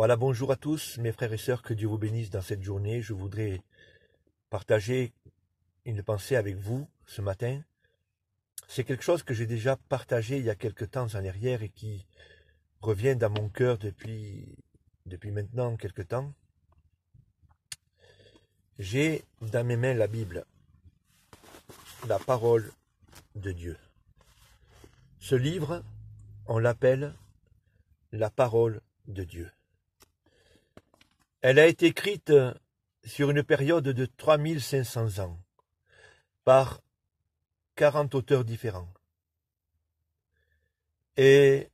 Voilà, bonjour à tous, mes frères et sœurs, que Dieu vous bénisse dans cette journée. Je voudrais partager une pensée avec vous ce matin. C'est quelque chose que j'ai déjà partagé il y a quelque temps en arrière et qui revient dans mon cœur depuis maintenant quelque temps. J'ai dans mes mains la Bible, la parole de Dieu. Ce livre, on l'appelle la parole de Dieu. Elle a été écrite sur une période de 3500 ans par 40 auteurs différents. Et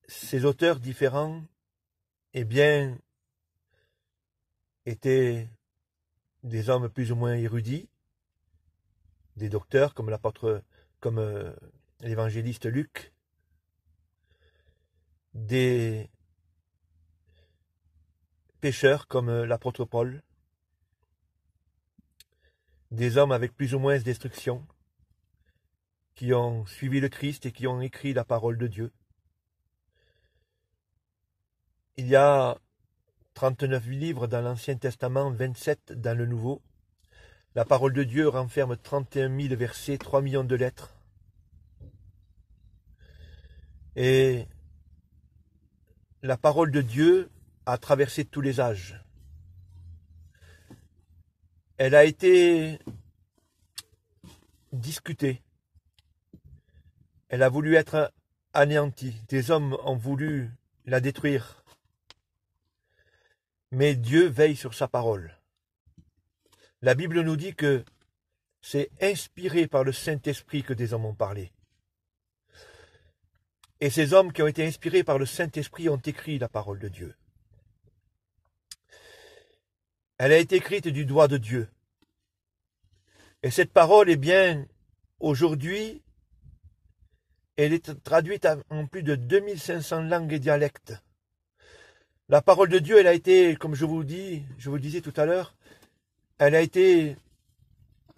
ces auteurs différents, étaient des hommes plus ou moins érudits, des docteurs comme l'évangéliste Luc, des pécheurs comme l'apôtre Paul, des hommes avec plus ou moins d'instruction, qui ont suivi le Christ et qui ont écrit la parole de Dieu. Il y a 39 livres dans l'Ancien Testament, 27 dans le Nouveau. La parole de Dieu renferme 31 000 versets, 3 millions de lettres. Et la parole de Dieu a traversé tous les âges. Elle a été discutée. Elle a voulu être anéantie. Des hommes ont voulu la détruire. Mais Dieu veille sur sa parole. La Bible nous dit que c'est inspiré par le Saint-Esprit que des hommes ont parlé. Et ces hommes qui ont été inspirés par le Saint-Esprit ont écrit la parole de Dieu. Elle a été écrite du doigt de Dieu. Et cette parole, aujourd'hui, elle est traduite en plus de 2500 langues et dialectes. La parole de Dieu, elle a été, comme je vous le disais tout à l'heure, elle a été,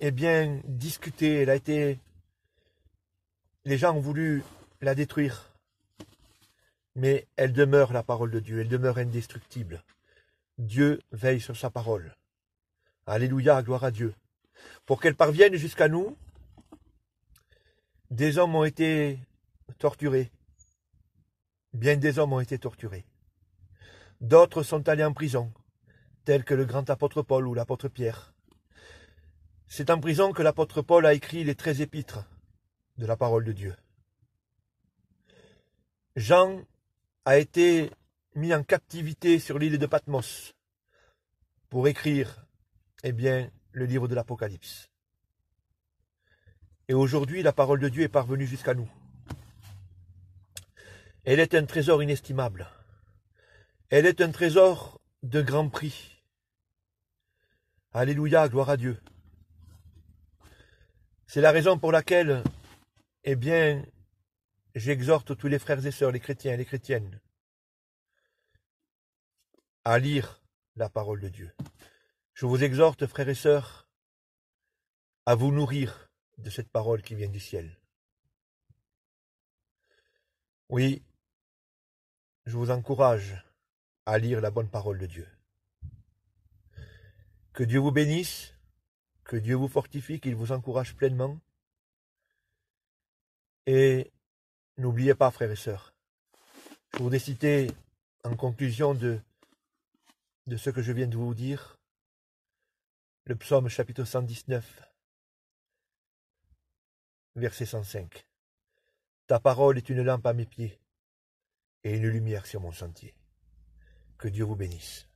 discutée, les gens ont voulu la détruire. Mais elle demeure la parole de Dieu, elle demeure indestructible. Dieu veille sur sa parole. Alléluia, gloire à Dieu. Pour qu'elle parvienne jusqu'à nous, des hommes ont été torturés. Bien des hommes ont été torturés. D'autres sont allés en prison, tels que le grand apôtre Paul ou l'apôtre Pierre. C'est en prison que l'apôtre Paul a écrit les 13 épîtres de la parole de Dieu. Jean a été mis en captivité sur l'île de Patmos pour écrire, le livre de l'Apocalypse. Et aujourd'hui, la parole de Dieu est parvenue jusqu'à nous. Elle est un trésor inestimable. Elle est un trésor de grand prix. Alléluia, gloire à Dieu. C'est la raison pour laquelle, j'exhorte tous les frères et sœurs, les chrétiens et les chrétiennes, à lire la parole de Dieu. Je vous exhorte, frères et sœurs, à vous nourrir de cette parole qui vient du ciel. Oui, je vous encourage à lire la bonne parole de Dieu. Que Dieu vous bénisse, que Dieu vous fortifie, qu'il vous encourage pleinement. Et n'oubliez pas, frères et sœurs, je voudrais citer en conclusion de ce que je viens de vous dire, le psaume chapitre 119, verset 105. Ta parole est une lampe à mes pieds et une lumière sur mon sentier. Que Dieu vous bénisse.